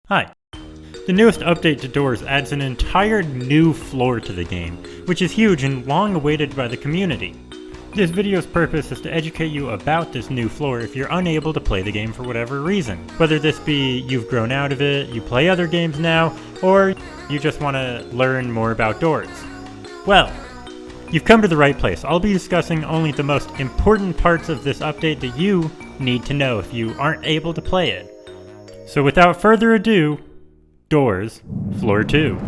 Hi. The newest update to Doors adds an entire new floor to the game, which is huge and long awaited by the community. This video's purpose is to educate you about this new floor if you're unable to play the game for whatever reason. Whether this be you've grown out of it, you play other games now, or you just want to learn more about Doors. Well, you've come to the right place. I'll be discussing only the most important parts of this update that you need to know if you aren't able to play it. So without further ado, Doors, Floor 2.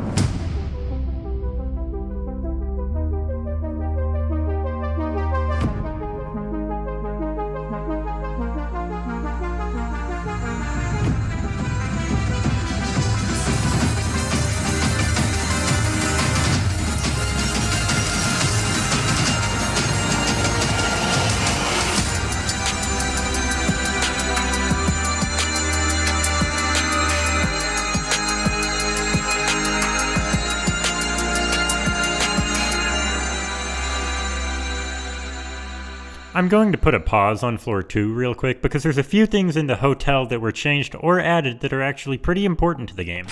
I'm going to put a pause on Floor 2 real quick because there's a few things in the hotel that were changed or added that are actually pretty important to the game.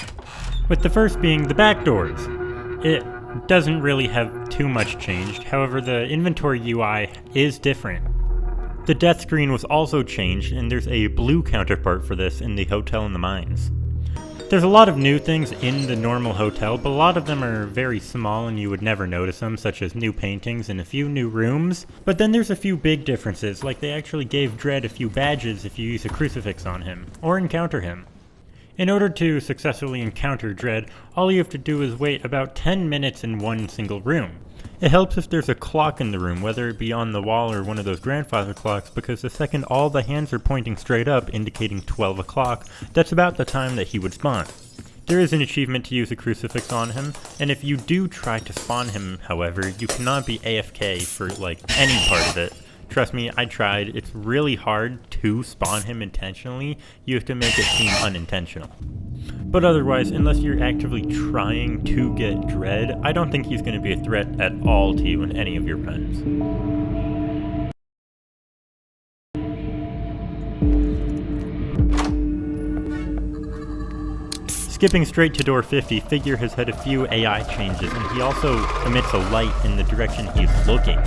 With the first being the back doors. It doesn't really have too much changed, however the inventory UI is different. The death screen was also changed and there's a blue counterpart for this in the hotel in the mines. There's a lot of new things in the normal hotel, but a lot of them are very small and you would never notice them, such as new paintings and a few new rooms. But then there's a few big differences, like they actually gave Dredd a few badges if you use a crucifix on him, or encounter him. In order to successfully encounter Dredd, all you have to do is wait about 10 minutes in one single room. It helps if there's a clock in the room, whether it be on the wall or one of those grandfather clocks, because the second all the hands are pointing straight up, indicating 12 o'clock, that's about the time that he would spawn. There is an achievement to use a crucifix on him, and if you do try to spawn him, however, you cannot be AFK for any part of it. Trust me, I tried. It's really hard to spawn him intentionally. You have to make it seem unintentional. But otherwise, unless you're actively trying to get Dredd, I don't think he's going to be a threat at all to you and any of your friends. Skipping straight to door 50, Figure has had a few AI changes, and he also emits a light in the direction he's looking.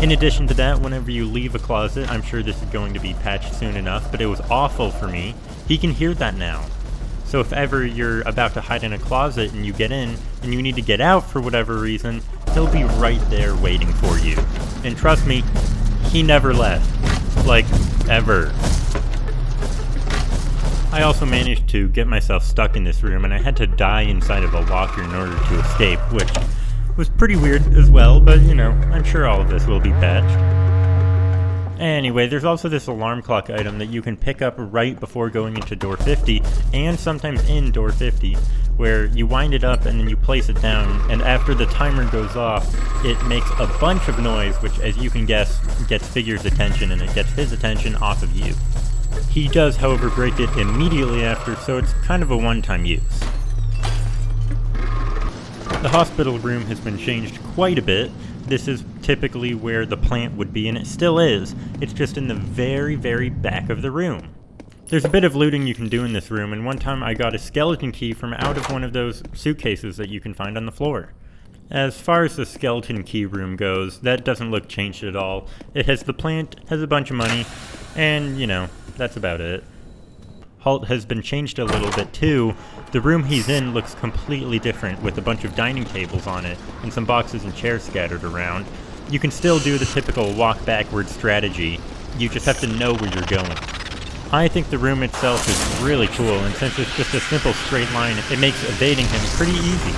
In addition to that, whenever you leave a closet, I'm sure this is going to be patched soon enough, but it was awful for me, he can hear that now. So if ever you're about to hide in a closet and you get in, and you need to get out for whatever reason, he'll be right there waiting for you. And trust me, he never left. Ever. I also managed to get myself stuck in this room, and I had to die inside of a locker in order to escape, which was pretty weird as well, but I'm sure all of this will be patched. Anyway, there's also this alarm clock item that you can pick up right before going into door 50, and sometimes in door 50, where you wind it up and then you place it down, and after the timer goes off, it makes a bunch of noise, which, as you can guess, gets Figure's attention, and it gets his attention off of you. He does, however, break it immediately after, so it's kind of a one-time use. The hospital room has been changed quite a bit. This is typically where the plant would be, and it still is. It's just in the very, very back of the room. There's a bit of looting you can do in this room, and one time I got a skeleton key from out of one of those suitcases that you can find on the floor. As far as the skeleton key room goes, that doesn't look changed at all. It has the plant, has a bunch of money, and that's about it. Halt has been changed a little bit too. The room he's in looks completely different, with a bunch of dining tables on it and some boxes and chairs scattered around. You can still do the typical walk backward strategy, you just have to know where you're going. I think the room itself is really cool, and since it's just a simple straight line, it makes evading him pretty easy.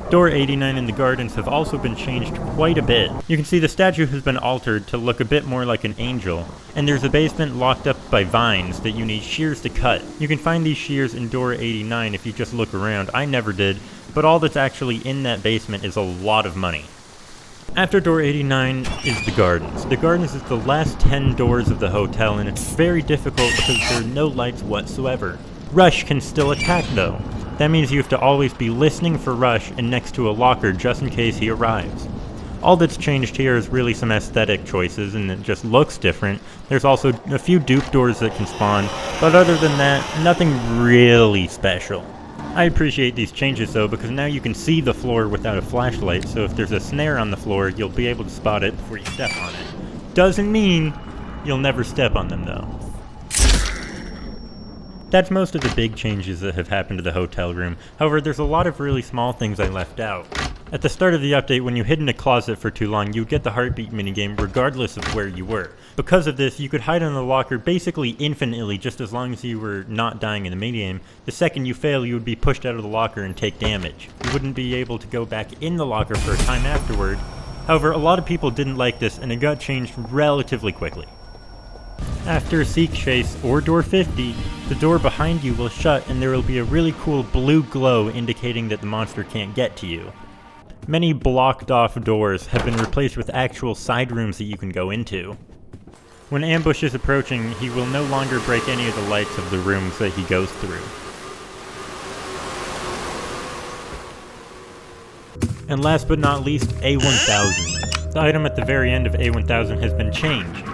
Door 89 and the gardens have also been changed quite a bit. You can see the statue has been altered to look a bit more like an angel, and there's a basement locked up by vines that you need shears to cut. You can find these shears in door 89 if you just look around. I never did, but all that's actually in that basement is a lot of money. After door 89 is the gardens. The gardens is the last 10 doors of the hotel, and it's very difficult because there are no lights whatsoever. Rush can still attack though. That means you have to always be listening for Rush and next to a locker just in case he arrives. All that's changed here is really some aesthetic choices, and it just looks different. There's also a few dupe doors that can spawn, but other than that, nothing really special. I appreciate these changes though, because now you can see the floor without a flashlight, so if there's a snare on the floor, you'll be able to spot it before you step on it. Doesn't mean you'll never step on them though. That's most of the big changes that have happened to the hotel room. However, there's a lot of really small things I left out. At the start of the update, when you hid in a closet for too long, you would get the heartbeat minigame regardless of where you were. Because of this, you could hide in the locker basically infinitely just as long as you were not dying in the minigame. The second you fail, you would be pushed out of the locker and take damage. You wouldn't be able to go back in the locker for a time afterward. However, a lot of people didn't like this and it got changed relatively quickly. After Seek Chase or Door 50, the door behind you will shut and there will be a really cool blue glow indicating that the monster can't get to you. Many blocked off doors have been replaced with actual side rooms that you can go into. When Ambush is approaching, he will no longer break any of the lights of the rooms that he goes through. And last but not least, A1000. The item at the very end of A1000 has been changed.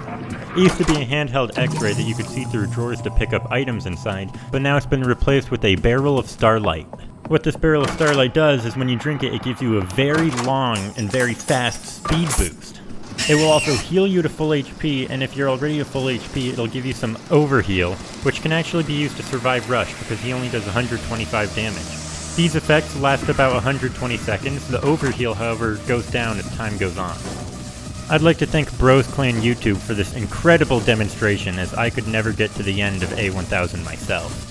It used to be a handheld X-ray that you could see through drawers to pick up items inside, but now it's been replaced with a Barrel of Starlight. What this Barrel of Starlight does is when you drink it, it gives you a very long and very fast speed boost. It will also heal you to full HP, and if you're already at full HP, it'll give you some overheal, which can actually be used to survive Rush because he only does 125 damage. These effects last about 120 seconds, the overheal however goes down as time goes on. I'd like to thank Bros Clan YouTube for this incredible demonstration, as I could never get to the end of A1000 myself.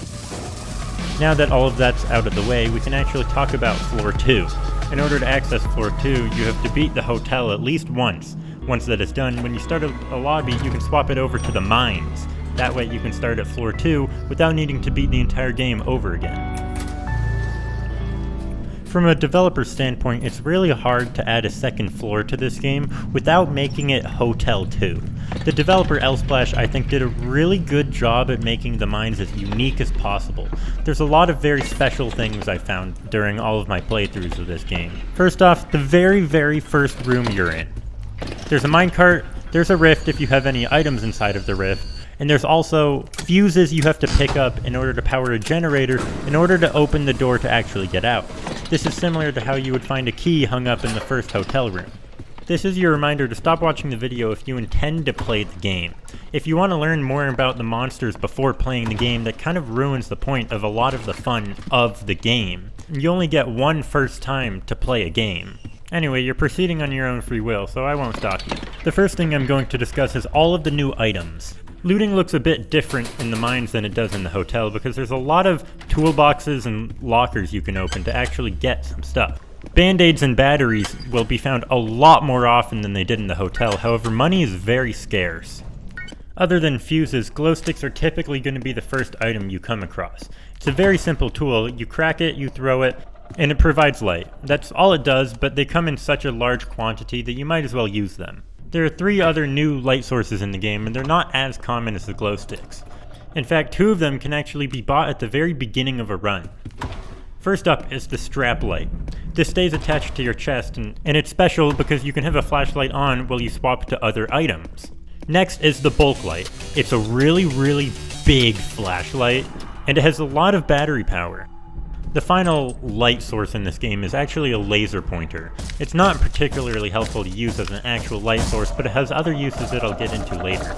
Now that all of that's out of the way, we can actually talk about Floor 2. In order to access Floor 2, you have to beat the hotel at least once. Once that is done, when you start a lobby, you can swap it over to the mines. That way you can start at Floor 2 without needing to beat the entire game over again. From a developer standpoint, it's really hard to add a second floor to this game without making it Hotel 2. The developer Elsplash, I think, did a really good job at making the mines as unique as possible. There's a lot of very special things I found during all of my playthroughs of this game. First off, the very first room you're in. There's a minecart, there's a rift if you have any items inside of the rift, and there's also fuses you have to pick up in order to power a generator in order to open the door to actually get out. This is similar to how you would find a key hung up in the first hotel room. This is your reminder to stop watching the video if you intend to play the game. If you want to learn more about the monsters before playing the game, that kind of ruins the point of a lot of the fun of the game. You only get one first time to play a game. Anyway, you're proceeding on your own free will, so I won't stop you. The first thing I'm going to discuss is all of the new items. Looting looks a bit different in the mines than it does in the hotel because there's a lot of toolboxes and lockers you can open to actually get some stuff. Band-aids and batteries will be found a lot more often than they did in the hotel, however money is very scarce. Other than fuses, glow sticks are typically going to be the first item you come across. It's a very simple tool, you crack it, you throw it, and it provides light. That's all it does, but they come in such a large quantity that you might as well use them. There are 3 other new light sources in the game, and they're not as common as the glow sticks. In fact, 2 of them can actually be bought at the very beginning of a run. First up is the strap light. This stays attached to your chest, and it's special because you can have a flashlight on while you swap to other items. Next is the bulk light. It's a really big flashlight, and it has a lot of battery power. The final light source in this game is actually a laser pointer. It's not particularly helpful to use as an actual light source, but it has other uses that I'll get into later.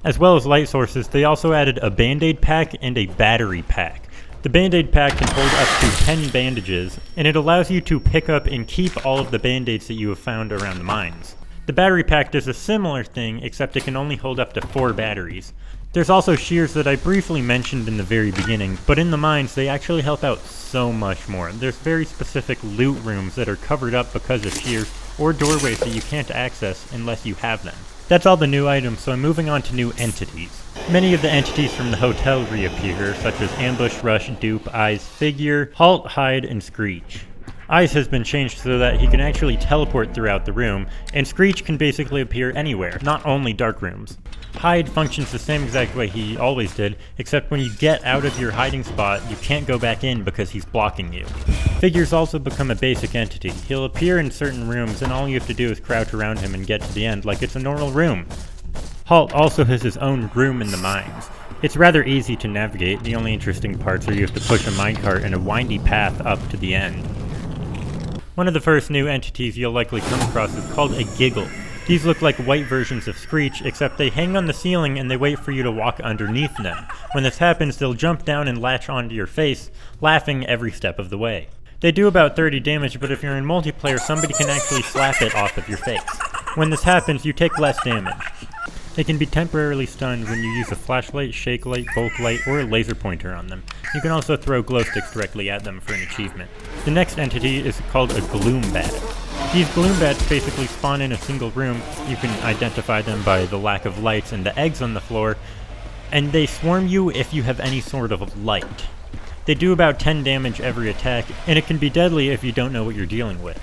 As well as light sources, they also added a band-aid pack and a battery pack. The band-aid pack can hold up to 10 bandages, and it allows you to pick up and keep all of the band-aids that you have found around the mines. The battery pack does a similar thing, except it can only hold up to 4 batteries. There's also shears that I briefly mentioned in the very beginning, but in the mines they actually help out so much more. There's very specific loot rooms that are covered up because of shears, or doorways that you can't access unless you have them. That's all the new items, so I'm moving on to new entities. Many of the entities from the hotel reappear, such as Ambush, Rush, Dupe, Eyes, Figure, Halt, Hide, and Screech. Eyes has been changed so that he can actually teleport throughout the room, and Screech can basically appear anywhere, not only dark rooms. Hide functions the same exact way he always did, except when you get out of your hiding spot, you can't go back in because he's blocking you. Figures also become a basic entity. He'll appear in certain rooms and all you have to do is crouch around him and get to the end like it's a normal room. Halt also has his own room in the mines. It's rather easy to navigate. The only interesting parts are you have to push a minecart in a windy path up to the end. One of the first new entities you'll likely come across is called a Giggle. These look like white versions of Screech, except they hang on the ceiling and they wait for you to walk underneath them. When this happens, they'll jump down and latch onto your face, laughing every step of the way. They do about 30 damage, but if you're in multiplayer, somebody can actually slap it off of your face. When this happens, you take less damage. They can be temporarily stunned when you use a flashlight, shake light, bulk light, or a laser pointer on them. You can also throw glow sticks directly at them for an achievement. The next entity is called a Gloom Bat. These Gloom Bats basically spawn in a single room. You can identify them by the lack of lights and the eggs on the floor, and they swarm you if you have any sort of light. They do about 10 damage every attack, and it can be deadly if you don't know what you're dealing with.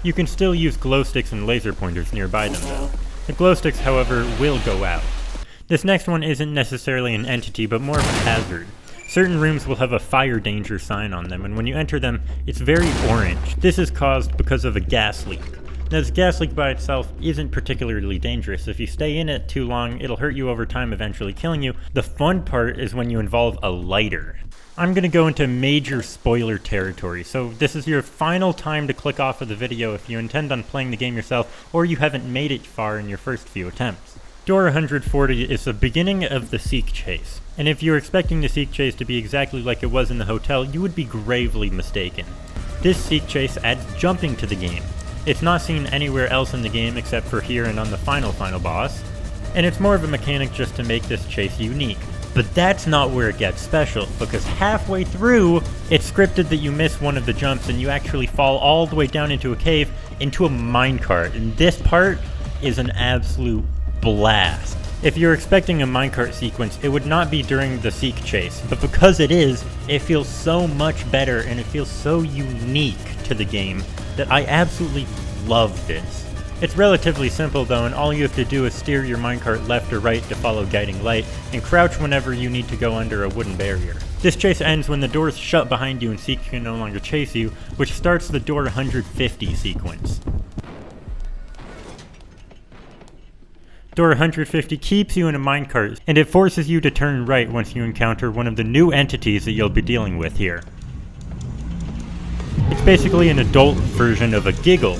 You can still use glow sticks and laser pointers nearby them though. The glow sticks, however, will go out. This next one isn't necessarily an entity, but more of a hazard. Certain rooms will have a fire danger sign on them, and when you enter them, it's very orange. This is caused because of a gas leak. Now, this gas leak by itself isn't particularly dangerous. If you stay in it too long, it'll hurt you over time, eventually killing you. The fun part is when you involve a lighter. I'm going to go into major spoiler territory, so this is your final time to click off of the video if you intend on playing the game yourself, or you haven't made it far in your first few attempts. Door 140 is the beginning of the Seek Chase, and if you're expecting the Seek Chase to be exactly like it was in the hotel, you would be gravely mistaken. This Seek Chase adds jumping to the game. It's not seen anywhere else in the game except for here and on the final boss, and it's more of a mechanic just to make this chase unique. But that's not where it gets special, because halfway through, it's scripted that you miss one of the jumps and you actually fall all the way down into a cave, into a minecart, and this part is an absolute blast. If you're expecting a minecart sequence, it would not be during the Seek Chase, but because it is, it feels so much better and it feels so unique to the game that I absolutely love this. It's relatively simple though, and all you have to do is steer your minecart left or right to follow guiding light, and crouch whenever you need to go under a wooden barrier. This chase ends when the doors shut behind you and Seek can no longer chase you, which starts the Door 150 sequence. Door 150 keeps you in a minecart, and it forces you to turn right once you encounter one of the new entities that you'll be dealing with here. It's basically an adult version of a Giggle.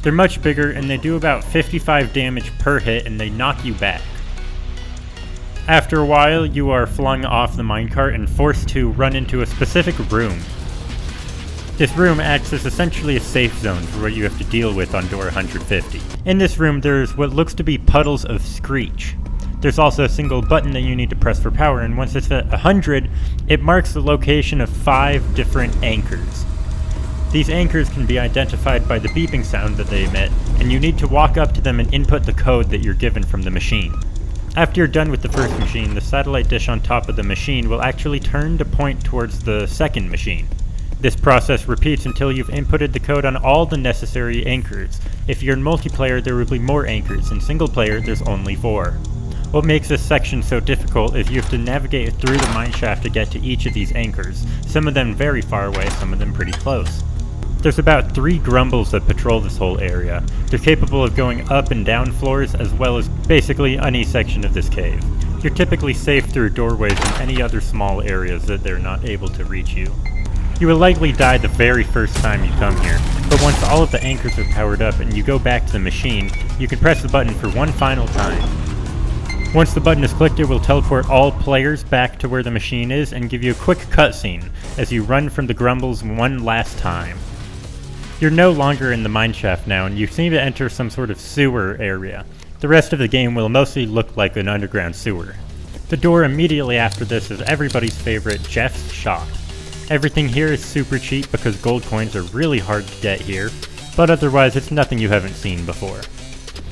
They're much bigger and they do about 55 damage per hit and they knock you back. After a while, you are flung off the minecart and forced to run into a specific room. This room acts as essentially a safe zone for what you have to deal with on Door 150. In this room, there's what looks to be puddles of Screech. There's also a single button that you need to press for power, and once it's at 100, it marks the location of 5 different anchors. These anchors can be identified by the beeping sound that they emit, and you need to walk up to them and input the code that you're given from the machine. After you're done with the first machine, the satellite dish on top of the machine will actually turn to point towards the second machine. This process repeats until you've inputted the code on all the necessary anchors. If you're in multiplayer, there will be more anchors. In single player, there's only 4. What makes this section so difficult is you have to navigate through the mineshaft to get to each of these anchors, some of them very far away, some of them pretty close. There's about 3 grumbles that patrol this whole area. They're capable of going up and down floors as well as basically any section of this cave. You're typically safe through doorways and any other small areas that they're not able to reach you. You will likely die the very first time you come here, but once all of the anchors are powered up and you go back to the machine, you can press the button for one final time. Once the button is clicked, it will teleport all players back to where the machine is and give you a quick cutscene as you run from the grumbles one last time. You're no longer in the mineshaft now, and you seem to enter some sort of sewer area. The rest of the game will mostly look like an underground sewer. The door immediately after this is everybody's favorite, Jeff's Shop. Everything here is super cheap because gold coins are really hard to get here, but otherwise it's nothing you haven't seen before.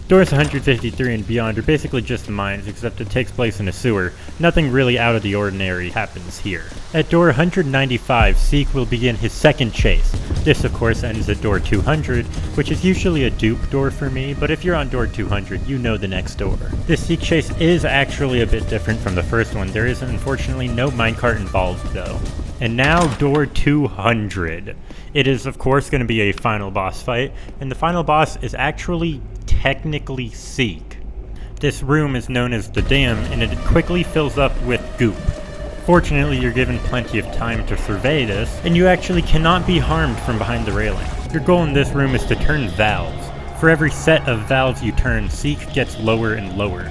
Doors 153 and beyond are basically just the mines, except it takes place in a sewer. Nothing really out of the ordinary happens here. At door 195, Seek will begin his second chase. This of course ends at door 200, which is usually a dupe door for me, but if you're on door 200, you know the next door. This Seek chase is actually a bit different from the first one. There is unfortunately no minecart involved though. And now door 200. It is of course going to be a final boss fight, and the final boss is actually technically Seek. This room is known as the Dam, and it quickly fills up with goop. Fortunately, you're given plenty of time to survey this, and you actually cannot be harmed from behind the railing. Your goal in this room is to turn valves. For every set of valves you turn, Seek gets lower and lower.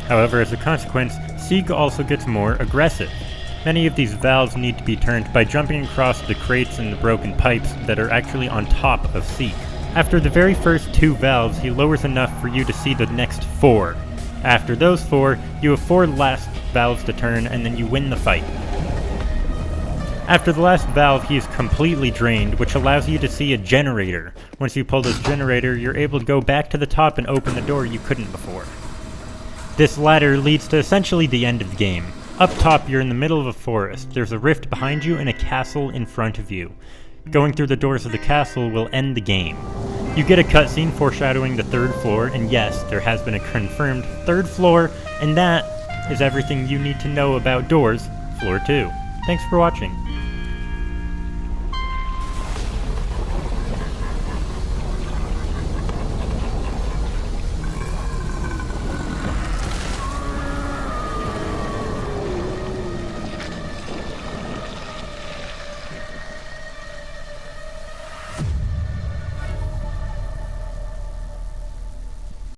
However, as a consequence, Seek also gets more aggressive. Many of these valves need to be turned by jumping across the crates and the broken pipes that are actually on top of Seek. After the very first 2 valves, he lowers enough for you to see the next 4. After those 4, you have 4 last valves to turn, and then you win the fight. After the last valve, he is completely drained, which allows you to see a generator. Once you pull this generator, you're able to go back to the top and open the door you couldn't before. This ladder leads to essentially the end of the game. Up top, you're in the middle of a forest. There's a rift behind you and a castle in front of you. Going through the doors of the castle will end the game. You get a cutscene foreshadowing the 3rd floor, and yes, there has been a confirmed 3rd floor, and that is everything you need to know about Doors Floor 2. Thanks for watching.